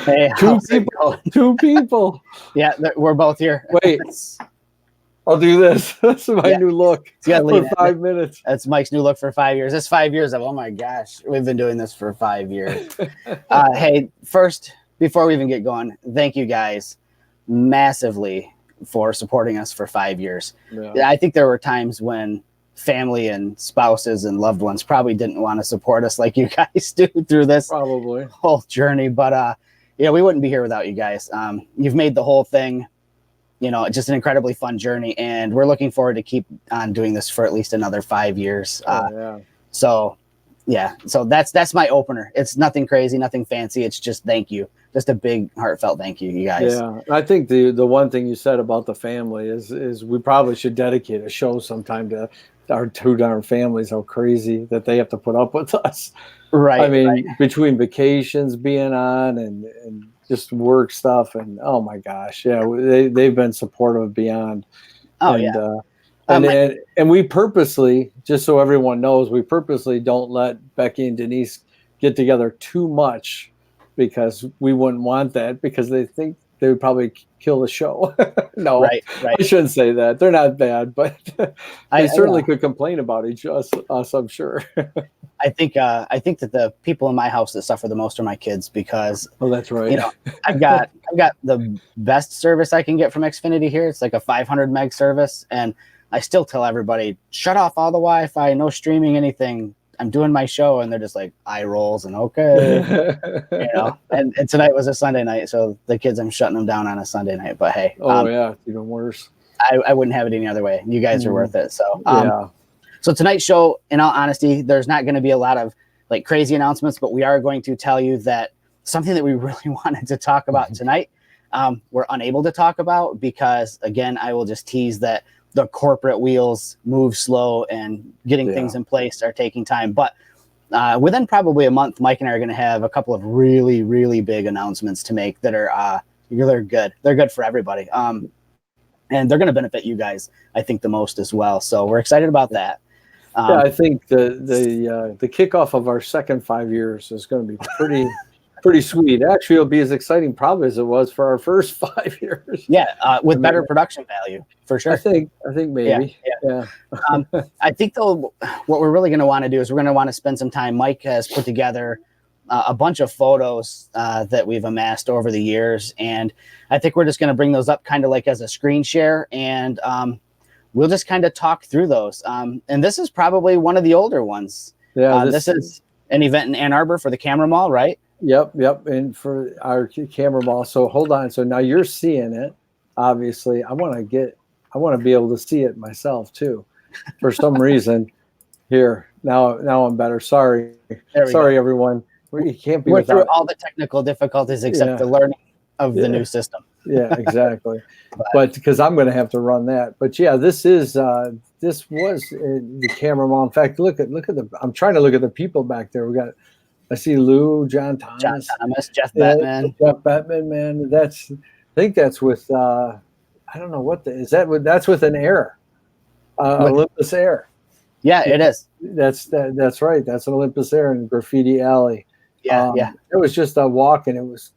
Hey, how's it going? Two people. Yeah, we're both here. Wait, I'll do this. This is my new look for 5 minutes. That's Mike's new look for 5 years. That's 5 years of, oh my gosh, we've been doing this for 5 years. Hey, first, before we even get going, thank you guys massively for supporting us for 5 years. Yeah. I think there were times when family and spouses and loved ones probably didn't want to support us like you guys do through this whole journey. But yeah, we wouldn't be here without you guys. You've made the whole thing, you know, just an incredibly fun journey, and we're looking forward to keep on doing this for at least another 5 years. So yeah, so that's my opener. It's nothing crazy, nothing fancy. It's just thank you. Just a big heartfelt thank you, you guys. Yeah, I think the one thing you said about the family is we probably should dedicate a show sometime to our two darn families, how crazy that they have to put up with us. Right. I mean, between vacations being on and just work stuff, and oh my gosh, yeah, they've been supportive beyond. And we purposely, just so everyone knows, we purposely don't let Becky and Denise get together too much, because we wouldn't want that, because they think they would probably kill the show. No, right. I shouldn't say that. They're not bad, but they certainly could complain about us, I'm sure. I think that the people in my house that suffer the most are my kids, because that's right. You know, I've got the best service I can get from Xfinity here. It's like a 500 meg service, and I still tell everybody, shut off all the Wi-Fi, no streaming, anything. I'm doing my show, and they're just like eye rolls and okay, you know. And tonight was a Sunday night, so the kids, I'm shutting them down on a Sunday night. But hey, yeah, even worse. I wouldn't have it any other way. You guys are worth it. So So tonight's show, in all honesty, there's not going to be a lot of like crazy announcements, but we are going to tell you that something that we really wanted to talk about tonight, we're unable to talk about because, again, I will just tease that the corporate wheels move slow and getting things in place are taking time. But within probably a month, Mike and I are going to have a couple of really, really big announcements to make that are they're good. They're good for everybody. And they're going to benefit you guys, I think, the most as well. So we're excited about that. Yeah, I think the kickoff of our second 5 years is going to be pretty sweet. Actually, it'll be as exciting probably as it was for our first 5 years. Yeah, with better production value for sure. I think maybe. Yeah. I think though, what we're really going to want to do is we're going to want to spend some time. Mike has put together a bunch of photos that we've amassed over the years, and I think we're just going to bring those up kind of like as a screen share, and we'll just kind of talk through those. And this is probably one of the older ones. Yeah, this is an event in Ann Arbor for the Camera Mall, right? Yep. And for our Camera Mall. So hold on. So now you're seeing it. Obviously, I want to be able to see it myself too. For some reason, here now I'm better. Sorry, everyone. You can't be. We're through all the technical difficulties except the learning of the new system. Yeah, exactly. But because I'm going to have to run that. But yeah, this was the Camera Mall. In fact, look at I'm trying to look at the people back there. I see Lou, John Thomas, Jeff Bettman, man. I think that's with I don't know what that's with an Air, Olympus Air. Yeah, it is. That's right. That's an Olympus Air in Graffiti Alley. Yeah. It was just a walk, and it was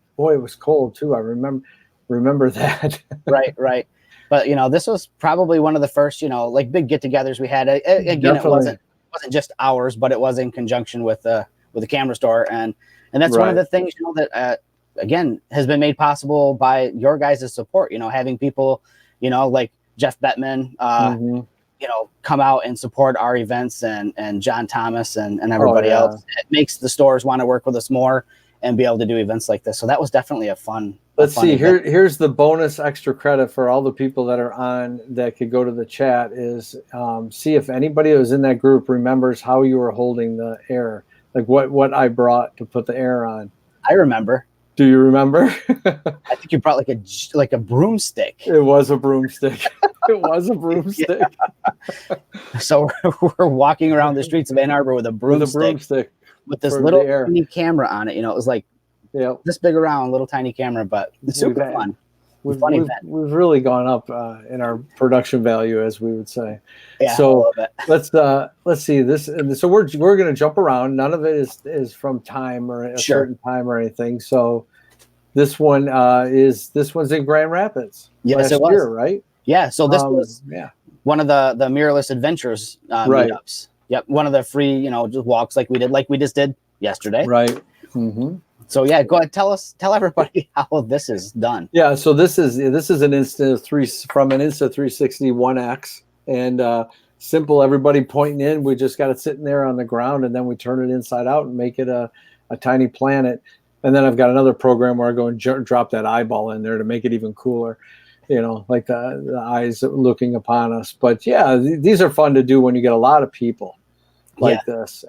cold too. I remember that. Right. But this was probably one of the first like big get-togethers we had. Again, Definitely. It wasn't just ours, but it was in conjunction with the Camera Store, and that's one of the things that again has been made possible by your guys' support. Having people like Jeff Bettman come out and support our events, and John Thomas and everybody else. It makes the stores want to work with us more and be able to do events like this. So that was definitely a fun. Let's see. Here's the bonus extra credit for all the people that are on that could go to the chat is see if anybody who was in that group remembers how you were holding the Air, like what I brought to put the Air on. I remember. Do you remember? I think you brought like a broomstick. It was a broomstick. Yeah. So we're walking around the streets of Ann Arbor with a broomstick. With this little tiny camera on it. It was like this big around, little tiny camera, but it's super fun. we've really gone up in our production value, as we would say. Yeah, so let's see this. So we're going to jump around. None of it is from time or a certain time or anything. So this one's in Grand Rapids. Yes, last year, right? Yeah. So this was one of the Mirrorless Adventures meetups. Yep, one of the free, just walks like we just did yesterday. Right. Mm-hmm. So yeah, go ahead, tell everybody how this is done. Yeah, so this is an Insta from an Insta 360 1X, and simple. Everybody pointing in. We just got it sitting there on the ground, and then we turn it inside out and make it a tiny planet. And then I've got another program where I go and drop that eyeball in there to make it even cooler. Like the eyes looking upon us. But yeah, these are fun to do when you get a lot of people like this.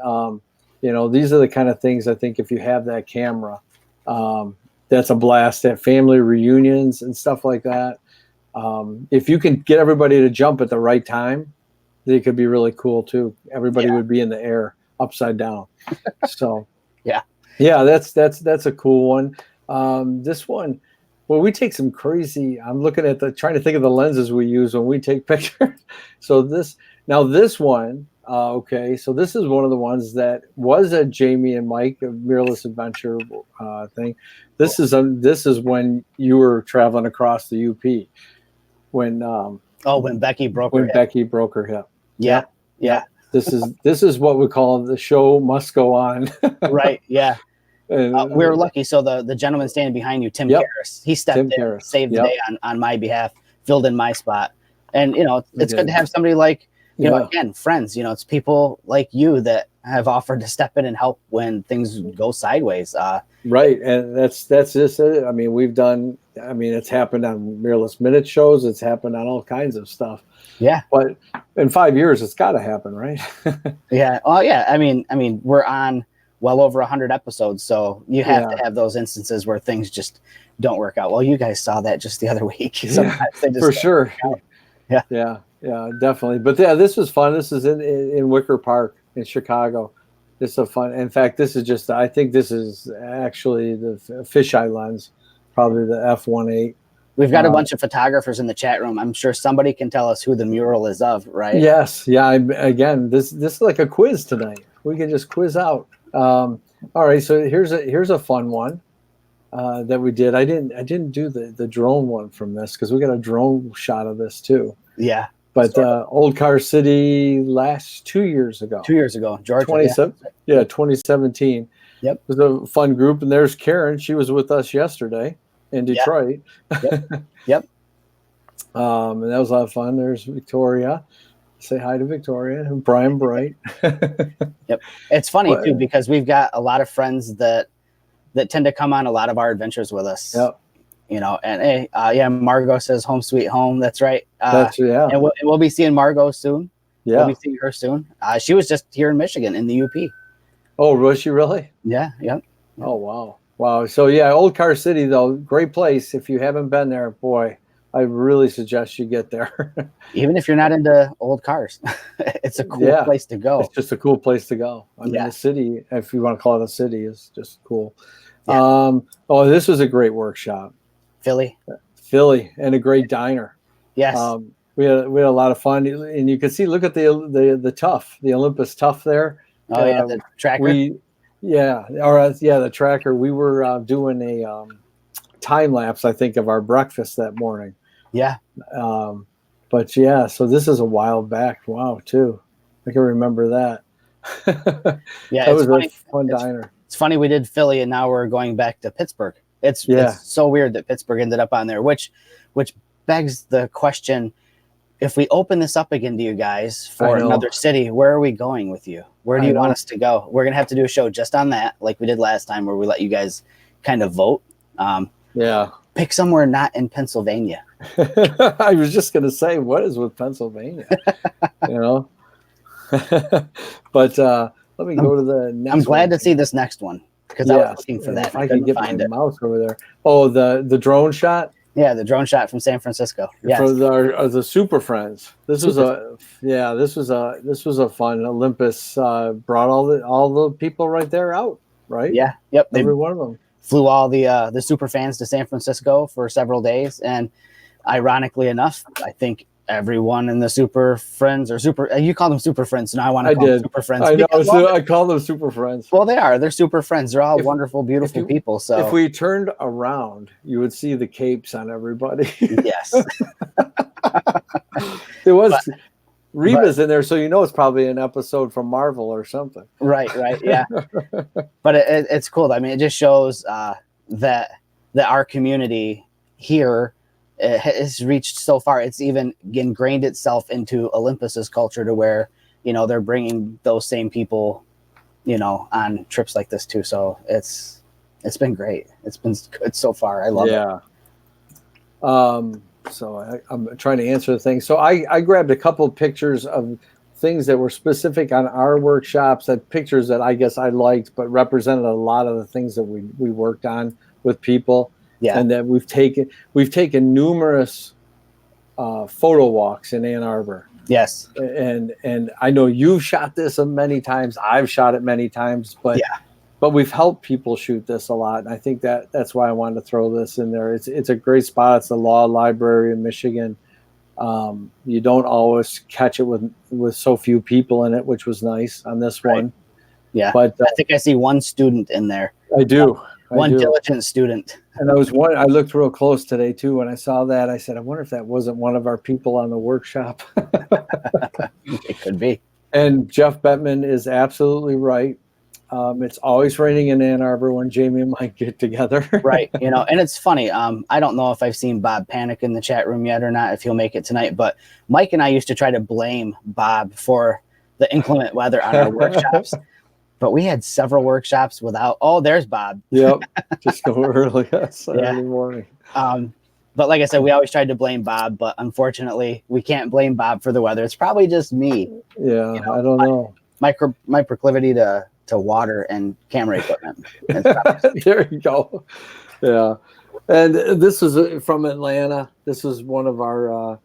These are the kind of things I think if you have that camera, that's a blast at family reunions and stuff like that. If you can get everybody to jump at the right time, they could be really cool too. Everybody would be in the air upside down. So that's a cool one. This one, well, we take some crazy. I'm looking at trying to think of the lenses we use when we take pictures. So this one. Okay, so this is one of the ones that was a Jamie and Mike Mirrorless Adventure thing. This is when you were traveling across the UP when Becky broke her hip. Becky broke her hip. Yeah. This is what we call the show must go on. Right. Yeah. We were lucky. So the gentleman standing behind you, Tim Karras, he stepped in, saved the day on my behalf, filled in my spot, and it's good to have somebody like. Again, friends, it's people like you that have offered to step in and help when things go sideways. Right. And that's just it. I mean, it's happened on Mirrorless Minute shows. It's happened on all kinds of stuff. Yeah. But in 5 years, it's got to happen, right? Yeah. Oh, yeah. I mean, we're on well over 100 episodes. So you have to have those instances where things just don't work out. Well, you guys saw that just the other week. Sometimes they just for sure. Yeah. Yeah, definitely. But yeah, this was fun. This is in Wicker Park in Chicago. This is a fun. In fact, I think this is actually the fisheye lens, probably the f1.8. We've got a bunch of photographers in the chat room. I'm sure somebody can tell us who the mural is of, right? Yes. Yeah. Again, this is like a quiz tonight. We can just quiz out. All right. So here's a fun one that we did. I didn't do the drone one from this because we got a drone shot of this too. Yeah. But Old Car City 2 years ago. 2 years ago, Georgia. 2017. Yep. It was a fun group. And there's Karen. She was with us yesterday in Detroit. Yep. And that was a lot of fun. There's Victoria. Say hi to Victoria and Brian Bright. Yep. It's funny, too, because we've got a lot of friends that tend to come on a lot of our adventures with us. Yep. And hey, Margot says home sweet home. That's right. And we'll be seeing Margot soon. Yeah. We'll be seeing her soon. She was just here in Michigan in the UP. Oh, was she really? Yeah. Oh, wow. So yeah, Old Car City though, great place. If you haven't been there, boy, I really suggest you get there. Even if you're not into old cars, it's a cool place to go. It's just a cool place to go. I mean, the city, if you want to call it a city, is just cool. Yeah. This was a great workshop. Philly, and a great diner. Yes. We had a lot of fun, and you can see. Look at the Tough, the Olympus Tough there. Oh the tracker. The tracker. We were doing a time lapse, I think, of our breakfast that morning. Yeah. But yeah, so this is a while back. Wow, too. I can remember that. Yeah, that was a fun diner. It's funny we did Philly, and now we're going back to Pittsburgh. It's so weird that Pittsburgh ended up on there, which begs the question: if we open this up again to you guys for another city, where are we going with you? Where do you want us to go? We're gonna have to do a show just on that, like we did last time, where we let you guys kind of vote. Pick somewhere not in Pennsylvania. I was just gonna say, what is with Pennsylvania? But let me go to the next. I'm glad to see this next one. Because I was looking for that. If I can get my mouse over there. Oh, the drone shot? Yeah, the drone shot from San Francisco. Yeah. For the Super Friends. This was a fun Olympus brought all the people right there out, right? Yeah. Yep. Every one of them. flew all the super fans to San Francisco for several days, and ironically enough, I think everyone in the Super Friends or Super, you call them Super Friends, so now I want to call them Super Friends. I know, so I call them Super Friends. Well, they are. They're super friends. They're all wonderful, beautiful people. So if we turned around, you would see the capes on everybody. Yes. There was Reba's in there, so you know it's probably an episode from Marvel or something. Right, yeah. But it's cool. I mean, it just shows that our community here has reached so far. It's even ingrained itself into Olympus's culture to where, you know, they're bringing those same people, you know, on trips like this too. So it's been great. It's been good so far. I love it. So I'm trying to answer the thing. So I grabbed a couple of pictures of things that were specific on our workshops, that pictures that I guess I liked, but represented a lot of the things that we worked on with people. Yeah. And that we've taken numerous photo walks in Ann Arbor. Yes. And I know you've shot this many times. I've shot it many times, but we've helped people shoot this a lot. And I think that's why I wanted to throw this in there. It's a great spot. It's the Law Library in Michigan. You don't always catch it with so few people in it, which was nice on this one. Yeah. But I think I see one student in there. I do. One diligent student. And I looked real close today too. When I saw that, I said, I wonder if that wasn't one of our people on the workshop. It could be. And Jeff Bettman is absolutely right. It's always raining in Ann Arbor when Jamie and Mike get together. Right. You know, and it's funny. I don't know if I've seen Bob Panic in the chat room yet or not, if he'll make it tonight, but Mike and I used to try to blame Bob for the inclement weather on our workshops. But we had several workshops without. Oh, there's Bob. Yep, just go early Saturday morning. But like I said, we always tried to blame Bob, but unfortunately, we can't blame Bob for the weather. It's probably just me. Yeah, you know, I don't know. My proclivity to water and camera equipment. There you go. Yeah, and this is from Atlanta. This was one of our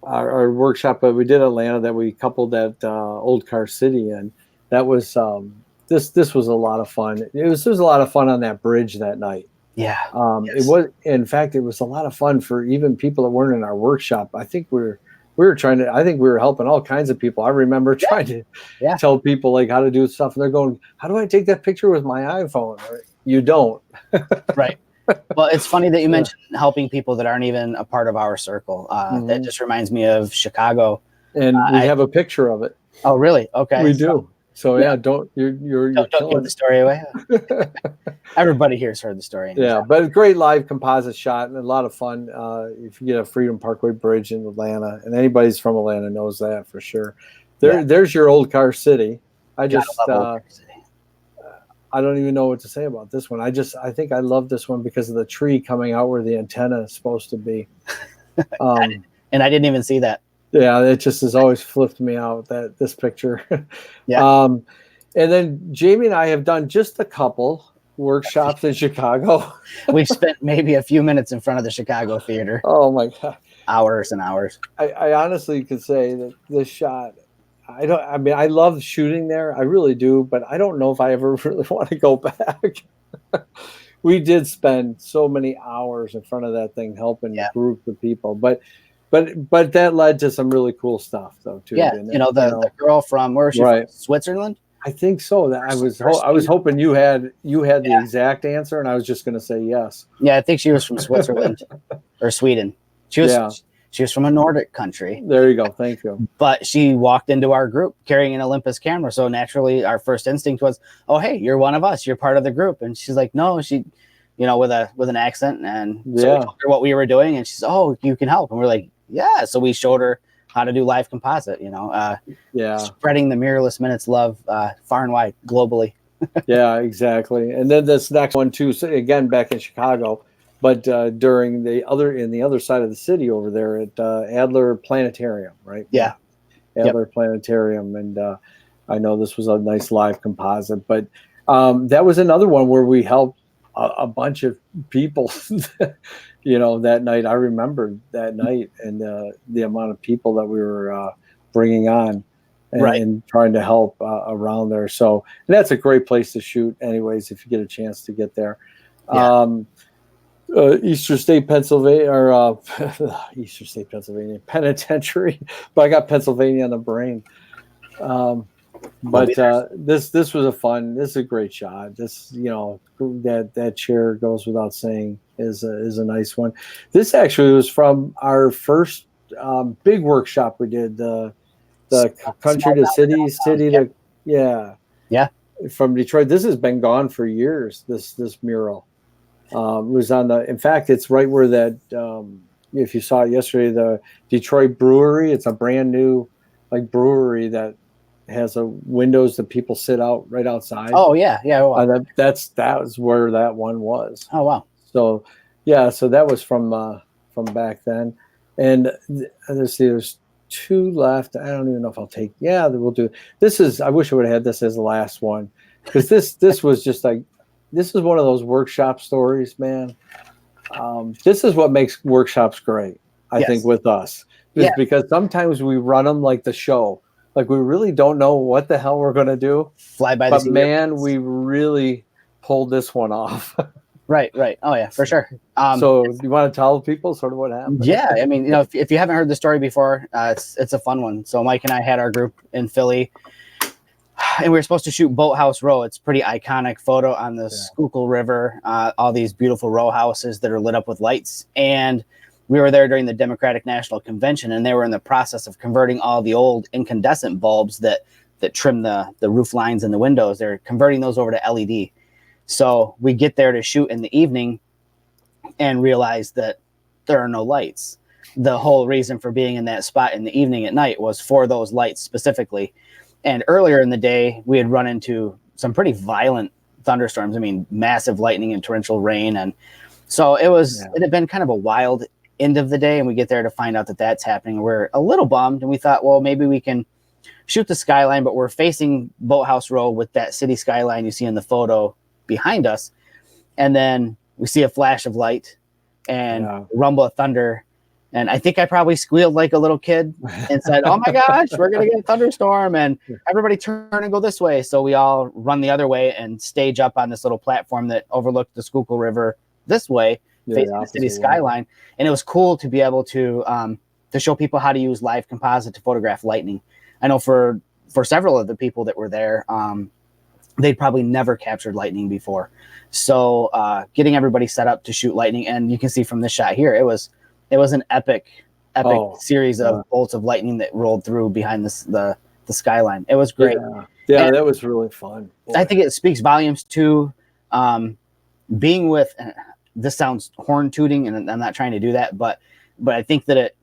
workshop, but we did Atlanta that we coupled that Old Car City, and that was. This was a lot of fun. There was a lot of fun on that bridge that night. Yeah. It was, in fact, it was a lot of fun for even people that weren't in our workshop. I think we were helping all kinds of people. I remember trying to tell people like how to do stuff, and they're going, "How do I take that picture with my iPhone?" Or, you don't. Right. Well, it's funny that you mentioned helping people that aren't even a part of our circle. That just reminds me of Chicago. And we have a picture of it. Oh, really? Okay. We do. So don't give the story away. Everybody here's heard the story. Yeah, but a great live composite shot and a lot of fun. If you get a Freedom Parkway Bridge in Atlanta, and anybody's from Atlanta knows that for sure. There's your Old Car City. I don't even know what to say about this one. I think I love this one because of the tree coming out where the antenna is supposed to be. And I didn't even see that. Yeah, it just has always flipped me out, this picture. Yeah. And then Jamie and I have done just a couple workshops in Chicago. We've spent maybe a few minutes in front of the Chicago theater. Oh my God. Hours and hours. I honestly could say that this shot, I love shooting there. I really do, but I don't know if I ever really want to go back. We did spend so many hours in front of that thing helping a group of people, but that led to some really cool stuff though too. Yeah, the girl from where is she from? Switzerland? I think so. That I was hoping you had the exact answer, and I was just going to say yes. Yeah, I think she was from Switzerland or Sweden. She was from a Nordic country. There you go. Thank you. But she walked into our group carrying an Olympus camera, so naturally our first instinct was, "Oh, hey, you're one of us. You're part of the group." And she's like, "No," with an accent, and so we told her what we were doing, and she's, "Oh, you can help," and we're like, "Yeah." So we showed her how to do live composite, spreading the Mirrorless Minutes love far and wide globally. Yeah, exactly. And then this next one too, so again, back in Chicago, but during the other side of the city over there at Adler Planetarium, right? Yeah. Adler Planetarium. And I know this was a nice live composite, but that was another one where we helped a bunch of people, that night. I remember that night and the amount of people that we were bringing on and trying to help around there. So, and that's a great place to shoot anyways, if you get a chance to get there. Yeah. Eastern State, Pennsylvania, or Eastern State, Pennsylvania Penitentiary, but I got Pennsylvania on the brain. We'll be But there. this was this is a great shot. This, that chair goes without saying is a nice one. This actually was from our first big workshop we did, the country Small to town to city, downtown. city to Yeah. from Detroit. This has been gone for years. This mural was on the. In fact, it's right where that. If you saw it yesterday, the Detroit Brewery. It's a brand new brewery that has a windows that people sit out right outside. Oh yeah, yeah. Wow. That was where that one was. Oh wow. So yeah, so that was from back then. And let's see, there's two left. I don't even know if I'll take. Yeah, we'll do. This is. I wish I would have had this as the last one, because this was just this is one of those workshop stories, man. This is what makes workshops great, I think, with us. Yeah. Because sometimes we run them like the show. Like, we really don't know what the hell we're going to do. Fly by the seat. But, man, we really pulled this one off. Right. Oh, yeah, for sure. So do you want to tell people sort of what happened? Yeah. I mean, if you haven't heard the story before, it's a fun one. So Mike and I had our group in Philly, and we were supposed to shoot Boathouse Row. It's a pretty iconic photo on the Schuylkill River, all these beautiful row houses that are lit up with lights. And we were there during the Democratic National Convention, and they were in the process of converting all the old incandescent bulbs that trim the roof lines and the windows. They're converting those over to LED. So we get there to shoot in the evening and realize that there are no lights. The whole reason for being in that spot in the evening at night was for those lights specifically. And earlier in the day, we had run into some pretty violent thunderstorms. I mean, massive lightning and torrential rain. And so it had been kind of a wild end of the day. And we get there to find out that that's happening. We're a little bummed. And we thought, well, maybe we can shoot the skyline, but we're facing Boathouse Row with that city skyline you see in the photo behind us. And then we see a flash of light and rumble of thunder. And I think I probably squealed like a little kid and said, oh my gosh, we're going to get a thunderstorm, and everybody turn and go this way. So we all run the other way and stage up on this little platform that overlooked the Schuylkill River this way, facing the city skyline. And it was cool to be able to show people how to use live composite to photograph lightning. I know for several of the people that were there, they'd probably never captured lightning before. So getting everybody set up to shoot lightning, and you can see from this shot here, it was an epic series of bolts of lightning that rolled through behind the skyline. It was great. Yeah, that was really fun. Boy. I think it speaks volumes to being with. This sounds horn tooting, and I'm not trying to do that, but I think that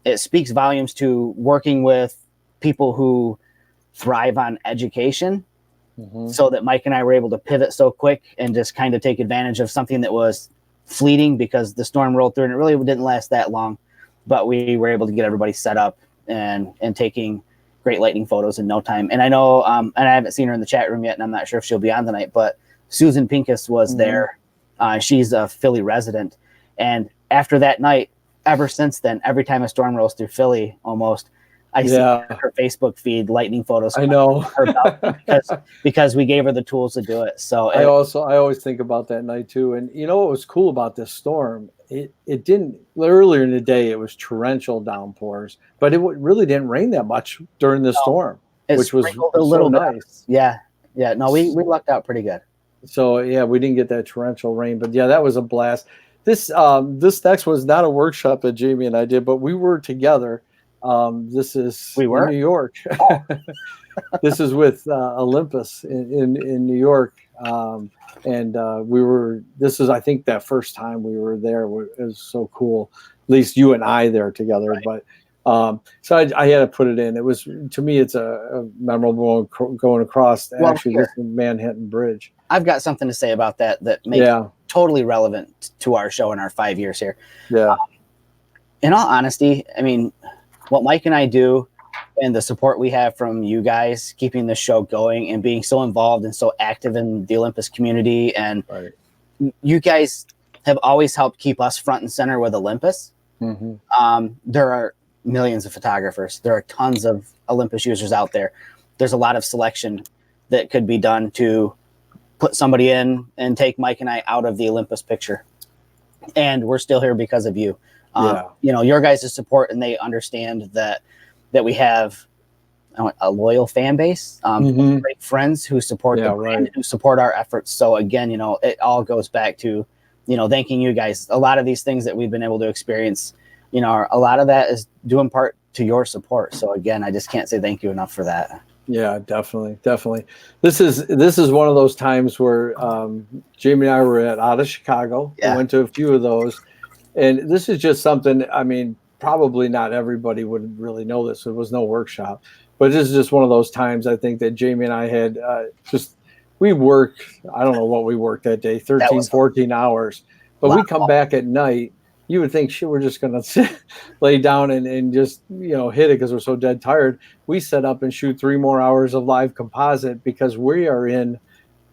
it speaks volumes to working with people who thrive on education. Mm-hmm. So that Mike and I were able to pivot so quick and just kind of take advantage of something that was fleeting because the storm rolled through and it really didn't last that long, but we were able to get everybody set up and taking great lightning photos in no time. And I know, and I haven't seen her in the chat room yet, and I'm not sure if she'll be on tonight, but Susan Pincus was there. She's a Philly resident. And after that night, ever since then, every time a storm rolls through Philly, almost, I see her Facebook feed lightning photos. I know because we gave her the tools to do it. So I always think about that night too. And you know what was cool about this storm? It didn't, earlier in the day it was torrential downpours, but it really didn't rain that much during the storm, which was a little nice. Yeah. No, we lucked out pretty good. So yeah, we didn't get that torrential rain, but yeah, that was a blast. This next was not a workshop that Jamie and I did, but we were together. This is in New York. Oh. This is with Olympus in New York, and this is, I think, that first time we were there. It was so cool. At least you and I there together. Right. But so I had to put it in. It was, to me, it's a memorable going across this Manhattan Bridge. I've got something to say about that makes it totally relevant to our show in our 5 years here. Yeah. In all honesty, I mean, what Mike and I do and the support we have from you guys keeping the show going and being so involved and so active in the Olympus community. And you guys have always helped keep us front and center with Olympus. Mm-hmm. There are millions of photographers. There are tons of Olympus users out there. There's a lot of selection that could be done to put somebody in and take Mike and I out of the Olympus picture. And we're still here because of you. You know, your guys' support, and they understand that we have a loyal fan base, great friends who support the brand, who support our efforts. So again, you know, it all goes back to, you know, thanking you guys. A lot of these things that we've been able to experience, you know, a lot of that is due in part to your support. So again, I just can't say thank you enough for that. Yeah, definitely. This is one of those times where Jamie and I were out of Chicago. We went to a few of those, and this is just something. I mean, probably not everybody would really know this. There was no workshop, but this is just one of those times. I think that Jamie and I had we worked. I don't know what we worked that day, 13, 14 hours, but we come back at night. You would think, shit, we're just going to lay down and just, you know, hit it because we're so dead tired. We set up and shoot 3 more hours of live composite because we are in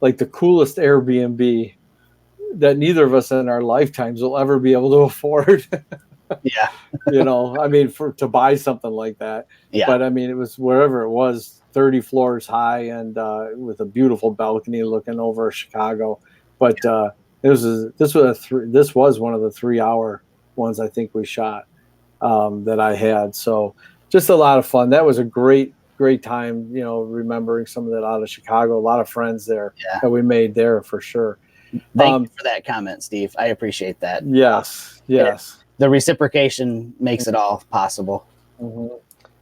like the coolest Airbnb that neither of us in our lifetimes will ever be able to afford. Yeah. You know, I mean, to buy something like that. Yeah. But I mean, it was wherever it was, 30 floors high and with a beautiful balcony looking over Chicago. But this was one of the 3-hour ones I think we shot that I had. So just a lot of fun. That was a great time, you know, remembering some of that out of Chicago. A lot of friends there that we made there for sure. Thank you for that comment, Steve. I appreciate that. Yes. The reciprocation makes it all possible. Mm-hmm.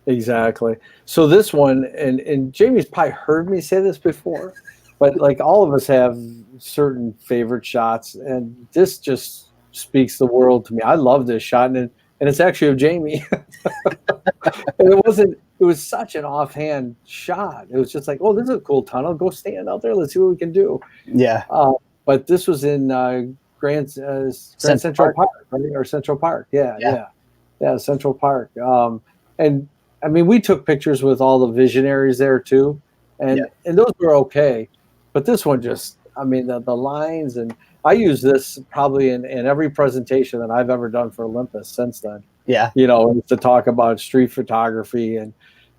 Exactly. So this one, and Jamie's probably heard me say this before, but like all of us have certain favorite shots, and this just speaks the world to me. I love this shot, and it's actually of Jamie. And it was such an offhand shot. It was just like, oh, this is a cool tunnel. Go stand out there. Let's see what we can do. Yeah. But this was in Grand Central Park, right? Or Central Park. Yeah, Central Park. And I mean, we took pictures with all the visionaries there too, and those were okay. But this one just, I mean, the lines, and I use this probably in every presentation that I've ever done for Olympus since then. Yeah. You know, to talk about street photography,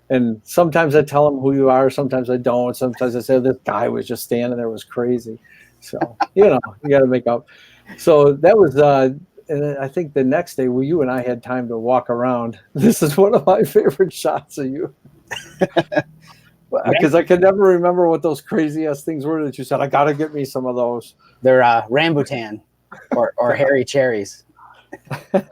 and sometimes I tell them who you are, sometimes I don't. Sometimes I say this guy was just standing there, was crazy. So, you know, you got to make up. So that was, and I think the next day, you and I had time to walk around. This is one of my favorite shots of you. Because I can never remember what those crazy ass things were that you said. I got to get me some of those. They're rambutan or hairy cherries. I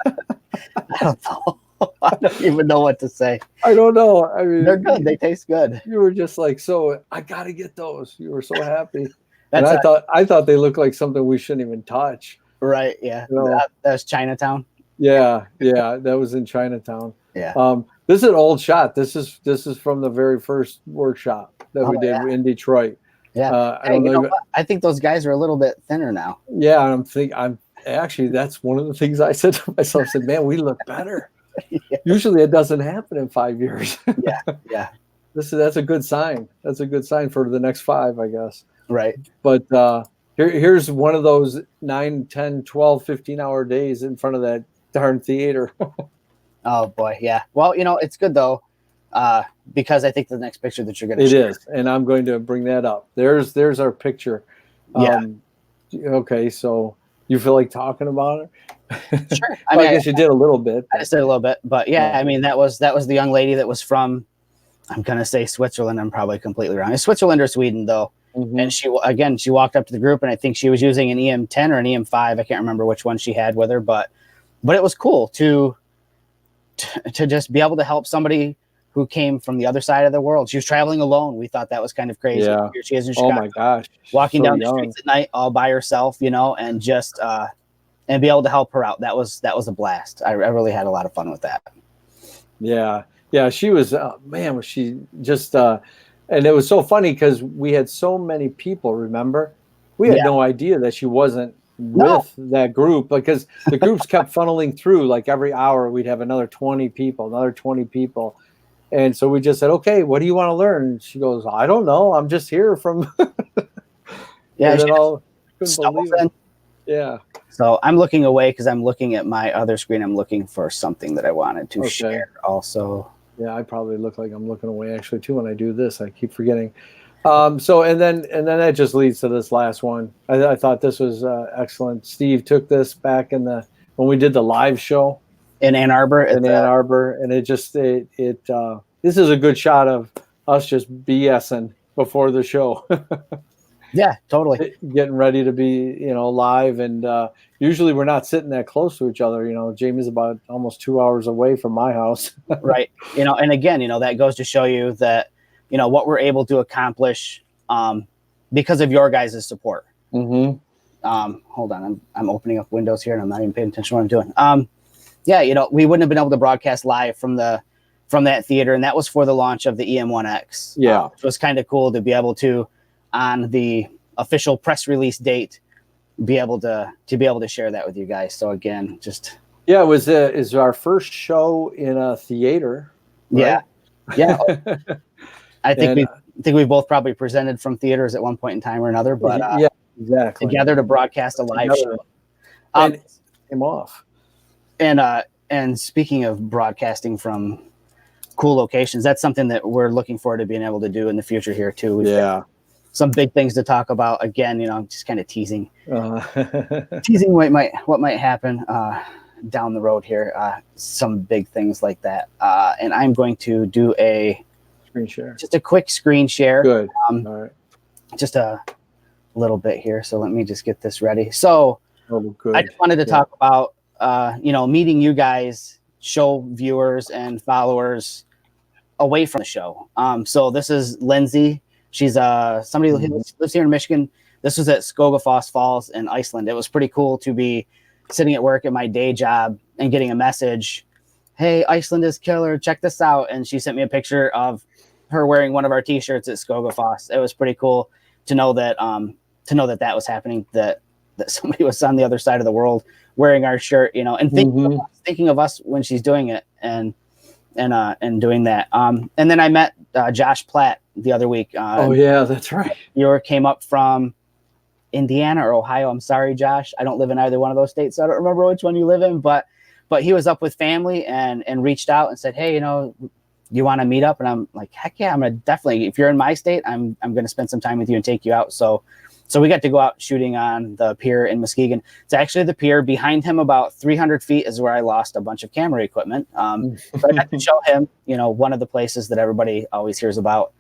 don't know. I don't even know what to say. I don't know. I mean, they're good. They taste good. You were just like, so I got to get those. You were so happy. And I thought they looked like something we shouldn't even touch. Right. Yeah. You know? That's Chinatown. Yeah. That was in Chinatown. Yeah. This is an old shot. This is from the very first workshop that we did in Detroit. Yeah. I don't know what? I think those guys are a little bit thinner now. Yeah. I'm actually, that's one of the things I said to myself. I said, man, we look better. Usually it doesn't happen in 5 years. Yeah. That's a good sign. That's a good sign for the next 5, I guess. Right. But here's one of those 9, 10, 12, 15-hour days in front of that darn theater. Oh boy, yeah. Well, you know, it's good though, because I think the next picture that you're going to share. It is, and I'm going to bring that up. There's our picture. Okay, so you feel like talking about it? Sure. I guess you did a little bit. I said a little bit, but yeah, I mean that was the young lady that was from, I'm going to say Switzerland. I'm probably completely wrong. It's Switzerland or Sweden though. Mm-hmm. And she walked up to the group, and I think she was using an EM10 or an EM5. I can't remember which one she had with her, but it was cool to just be able to help somebody who came from the other side of the world. She was traveling alone. We thought that was kind of crazy. Yeah. Here she is in Chicago. Oh my gosh. Walking down the streets at night all by herself, you know, and just and be able to help her out. That was a blast. I really had a lot of fun with that. Yeah. Yeah, she was man, was she just and it was so funny because we had so many people, remember? We had no idea that she wasn't with that group, because the groups kept funneling through. Like every hour we'd have another 20 people. And so we just said, okay, what do you want to learn? And she goes, I don't know. I'm just here from yeah. Yeah. So I'm looking away because I'm looking at my other screen. I'm looking for something that I wanted to share also. Yeah, I probably look like I'm looking away actually too when I do this. I keep forgetting. So and then that just leads to this last one. I thought this was excellent. Steve took this back when we did the live show in Ann Arbor. And this is a good shot of us just BSing before the show. Yeah, totally. Getting ready to be, live, and usually we're not sitting that close to each other. Jamie's about almost 2 hours away from my house. Right. And again, that goes to show you that, what we're able to accomplish because of your guys' support. Mm-hmm. Hold on. I'm opening up Windows here and I'm not even paying attention to what I'm doing. Yeah, we wouldn't have been able to broadcast live from that theater. And that was for the launch of the EM1X. Yeah. Which was kind of cool to be able to, on the official press release date, be able to share that with you guys. So again, just it was our first show in a theater. Right? Yeah. I think we both probably presented from theaters at one point in time or another, but yeah, exactly. Together to broadcast a live show. And it came off. And speaking of broadcasting from cool locations, that's something that we're looking forward to being able to do in the future here too. We've got some big things to talk about. Again, just kind of teasing what might happen down the road here. Some big things like that. And I'm going to do a screen share, just a quick screen share. Good. All right. Just a little bit here. So let me just get this ready. So good. I just wanted to talk about meeting you guys, show viewers and followers away from the show. So this is Lindsay. She's somebody who lives here in Michigan. This was at Skogafoss Falls in Iceland. It was pretty cool to be sitting at work at my day job and getting a message, "Hey, Iceland is killer. Check this out." And she sent me a picture of her wearing one of our T-shirts at Skogafoss. It was pretty cool to know that that was happening. That somebody was on the other side of the world wearing our shirt, and thinking of us when she's doing it and doing that. And then I met Josh Platt the other week. Oh yeah, that's right. You came up from Indiana or Ohio. I'm sorry, Josh. I don't live in either one of those states, so I don't remember which one you live in. But he was up with family and reached out and said, "Hey, you want to meet up?" And I'm like, "Heck yeah, I'm gonna definitely. If you're in my state, I'm gonna spend some time with you and take you out." So we got to go out shooting on the pier in Muskegon. It's actually the pier behind him. About 300 feet is where I lost a bunch of camera equipment. So I got to show him, one of the places that everybody always hears about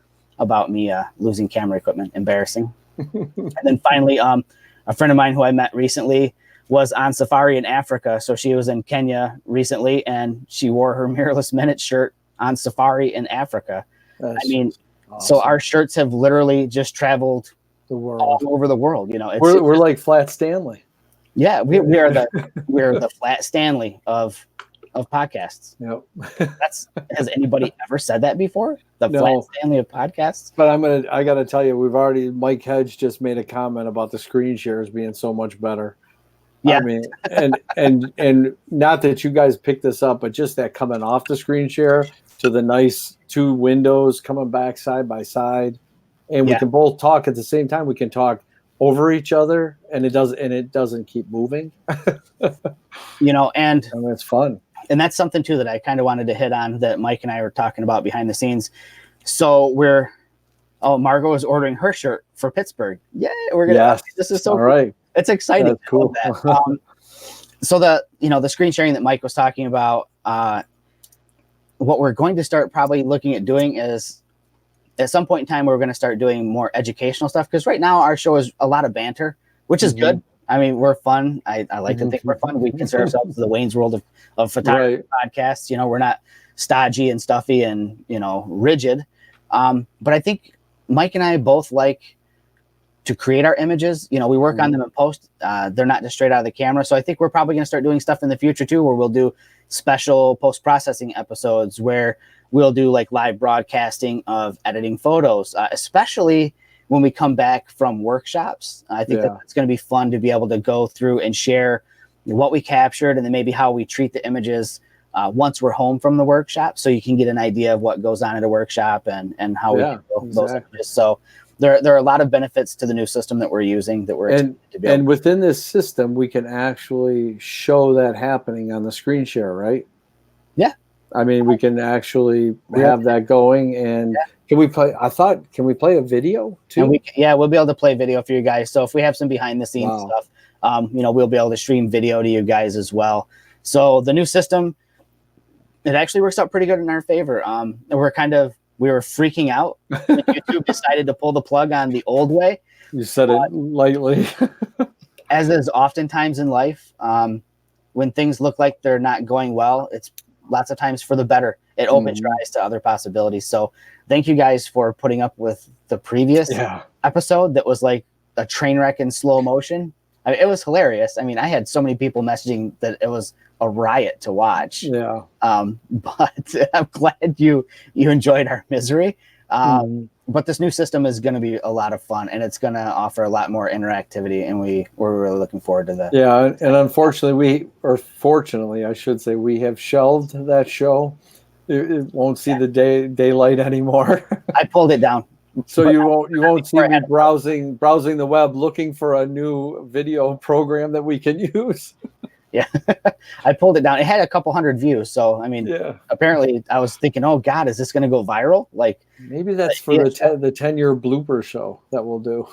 me losing camera equipment. Embarrassing. And then finally, a friend of mine who I met recently was on safari in Africa. So she was in Kenya recently, and she wore her Mirrorless Minute shirt on safari in Africa. That's awesome. So our shirts have literally just traveled the world, all over the world. We're like Flat Stanley. Yeah, we are the Flat Stanley of podcasts. Yep. Has anybody ever said that before? The Flat Stanley of podcasts? But I got to tell you, Mike Hedge just made a comment about the screen shares being so much better. Yeah. I mean, and not that you guys picked this up, but just that coming off the screen share to the nice two windows coming back side by side, and we can both talk at the same time. We can talk over each other, and it doesn't keep moving. And it's fun. And that's something too that I kind of wanted to hit on that Mike and I were talking about behind the scenes. So Margot is ordering her shirt for Pittsburgh. Yeah, we're gonna. Yes. This is so all cool. Right. It's exciting. That's cool. So the screen sharing that Mike was talking about, what we're going to start probably looking at doing is at some point in time we're going to start doing more educational stuff, because right now our show is a lot of banter, which is good. I mean, we're fun. I like to think we're fun. We consider ourselves the Wayne's World of photography podcasts. We're not stodgy and stuffy and rigid. But I think Mike and I both like to create our images. We work on them in post. They're not just straight out of the camera. So I think we're probably going to start doing stuff in the future too, where we'll do special post-processing episodes where we'll do like live broadcasting of editing photos, especially when we come back from workshops. I think that's going to be fun to be able to go through and share what we captured and then maybe how we treat the images once we're home from the workshop, so you can get an idea of what goes on at a workshop and how we handle those images. So there are a lot of benefits to the new system that we're using that we're and within this system we can actually show that happening on the screen share, right? Yeah. I mean, we can actually Yeah. have that going. And can we play? Can we play a video too? And we'll be able to play video for you guys. So if we have some behind the scenes stuff, we'll be able to stream video to you guys as well. So the new system, it actually works out pretty good in our favor. We were freaking out when YouTube decided to pull the plug on the old way. You said it lightly. As is oftentimes in life, when things look like they're not going well, it's lots of times for the better. It opens your eyes to other possibilities. So thank you guys for putting up with the previous episode that was like a train wreck in slow motion. I mean, it was hilarious. I mean, I had so many people messaging that it was a riot to watch. Yeah. But I'm glad you enjoyed our misery. But this new system is going to be a lot of fun, and it's going to offer a lot more interactivity, and we're really looking forward to that. Yeah, and unfortunately, fortunately, I should say, we have shelved that show. It won't see the daylight anymore. I pulled it down. So you won't see me browsing the web looking for a new video program that we can use. Yeah, I pulled it down. It had a couple hundred views. So, I mean, apparently I was thinking, oh God, is this going to go viral? Like maybe that's for the 10-year blooper show that we'll do.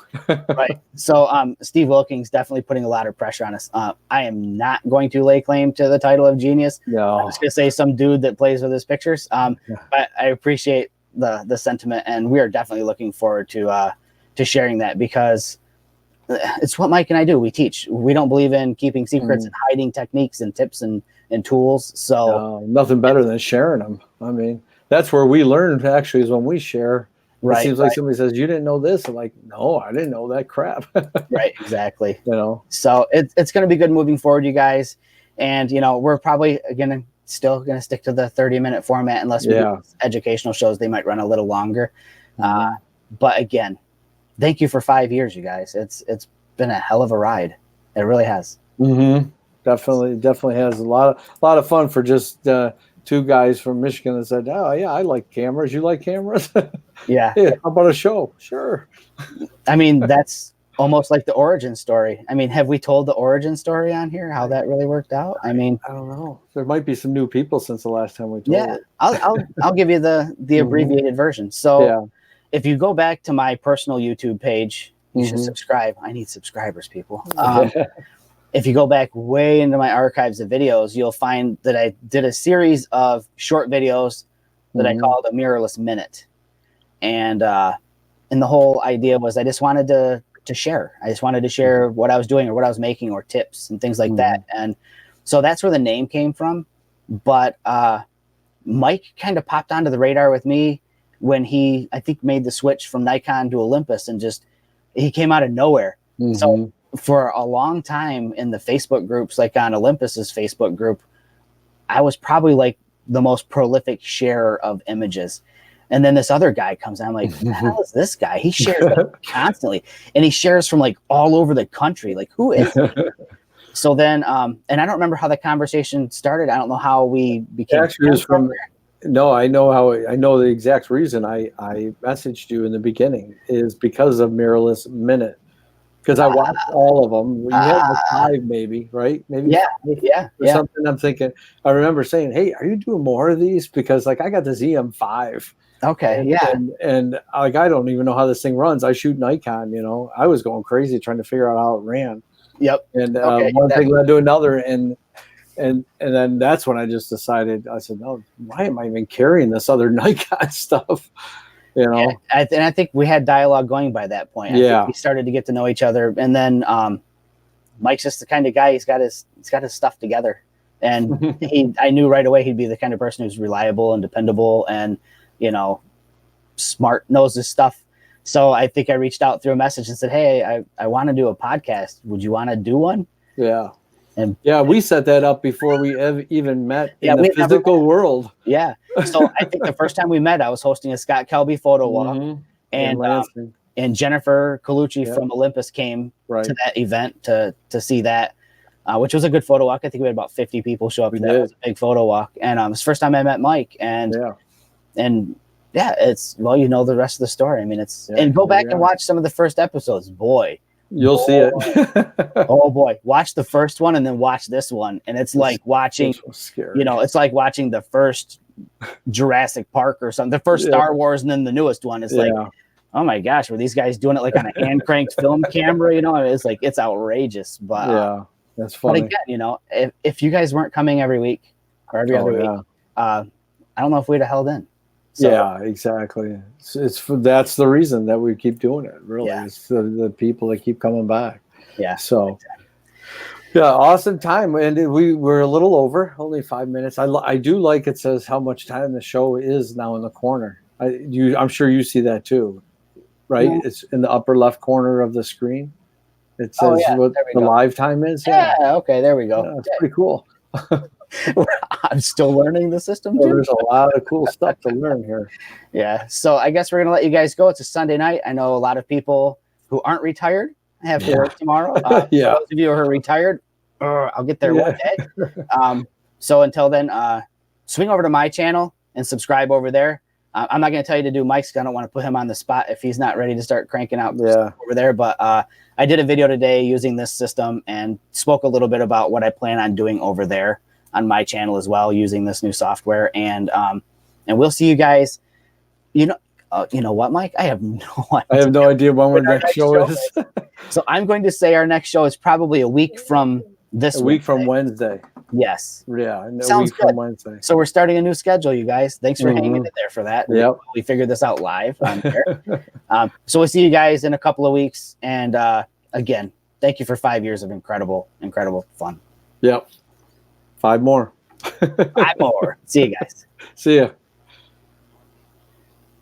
Right. So, Steve Wilkins definitely putting a lot of pressure on us. I am not going to lay claim to the title of genius. No. I'm just going to say some dude that plays with his pictures. But I appreciate the sentiment, and we are definitely looking forward to sharing that, because it's what Mike and I do. We teach. We don't believe in keeping secrets and hiding techniques and tips and tools. So nothing better than sharing them. I mean, that's where we learn, actually, is when we share. Right. It seems like somebody says, you didn't know this. I'm like, no, I didn't know that crap. Right. Exactly. So it's going to be good moving forward, you guys. And, we're probably still going to stick to the 30-minute format, unless we do educational shows. They might run a little longer. But again, thank you for 5 years, you guys. It's been a hell of a ride. It really has. Definitely has a lot of fun for just two guys from Michigan that said, oh yeah, I like cameras. You like cameras? Yeah. How about a show? Sure. I mean, that's almost like the origin story. I mean, have we told the origin story on here, how that really worked out? I mean, I don't know. There might be some new people since the last time we told it. I'll give you the abbreviated version. So if you go back to my personal YouTube page, you should subscribe. I need subscribers, people. If you go back way into my archives of videos, you'll find that I did a series of short videos that I called a Mirrorless Minute. And the whole idea was I just wanted to share. I just wanted to share what I was doing or what I was making or tips and things like that. And so that's where the name came from. But Mike kind of popped onto the radar with me when he, I think, made the switch from Nikon to Olympus, and he came out of nowhere. So for a long time in the Facebook groups, like on Olympus's Facebook group, I was probably like the most prolific sharer of images. And then this other guy comes on. I'm like, who the hell is this guy? He shares like constantly, and he shares from like all over the country. Like, who is he? So then, and I don't remember how the conversation started. I don't know how we became. Actually, it was from. No, I know the exact reason I messaged you in the beginning is because of Mirrorless Minute. Because I watched all of them. You had like 5, maybe, right? Maybe something. I'm thinking. I remember saying, "Hey, are you doing more of these?" Because like I got the ZM5. Okay. And like I don't even know how this thing runs. I shoot Nikon. I was going crazy trying to figure out how it ran. Yep. And one thing led to another, and then that's when I just decided. I said, "No, why am I even carrying this other Nikon stuff?" And I think we had dialogue going by that point. I think we started to get to know each other, and then Mike's just the kind of guy. He's got his stuff together, and I knew right away he'd be the kind of person who's reliable and dependable, and smart, knows his stuff. So I think I reached out through a message and said, "Hey, I want to do a podcast. Would you want to do one?" Yeah. And we set that up before we even met in the physical world. Yeah. So I think the first time we met, I was hosting a Scott Kelby photo walk, and Jennifer Colucci from Olympus came to that event to see that, which was a good photo walk. I think we had about 50 people show up. That was a big photo walk. And it was the first time I met Mike. And it's, the rest of the story. I mean, and go back and watch some of the first episodes. Boy. You'll see it. Oh boy. Watch the first one and then watch this one. And it's like watching, it's like watching the first Jurassic Park or something. The first Star Wars and then the newest one. It's like, oh my gosh, were these guys doing it like on a hand cranked film camera? You know, it's like, it's outrageous. But that's funny. But again, you know, if you guys weren't coming every week or every other week, I don't know if we'd have held in. So, yeah, exactly. That's the reason that we keep doing it. Really, it's the people that keep coming back. Yeah. So, yeah, awesome time, and we're a little over, only 5 minutes. I do like it says how much time the show is now in the corner. I'm sure you see that too, right? Yeah. It's in the upper left corner of the screen. It says what the live time is. Yeah. Okay. There we go. Yeah, it's pretty cool. I'm still learning the system too. There's a lot of cool stuff to learn here. Yeah. So I guess we're going to let you guys go. It's a Sunday night. I know a lot of people who aren't retired have to work tomorrow. For those of you who are retired, I'll get there one day. So until then, swing over to my channel and subscribe over there. I'm not going to tell you to do Mike's. I don't want to put him on the spot if he's not ready to start cranking out stuff over there. But I did a video today using this system and spoke a little bit about what I plan on doing over there on my channel as well, using this new software. And we'll see you guys. You know what, Mike? I have no idea when our next show is. So I'm going to say our next show is probably a week from this week. A week from Wednesday. Yes. Yeah. Sounds good. From Wednesday. So we're starting a new schedule, you guys. Thanks for hanging in there for that. Yep. We figured this out live on there. So we'll see you guys in a couple of weeks. And again, thank you for 5 years of incredible fun. Yep. 5 more. 5 more. See you guys. See ya.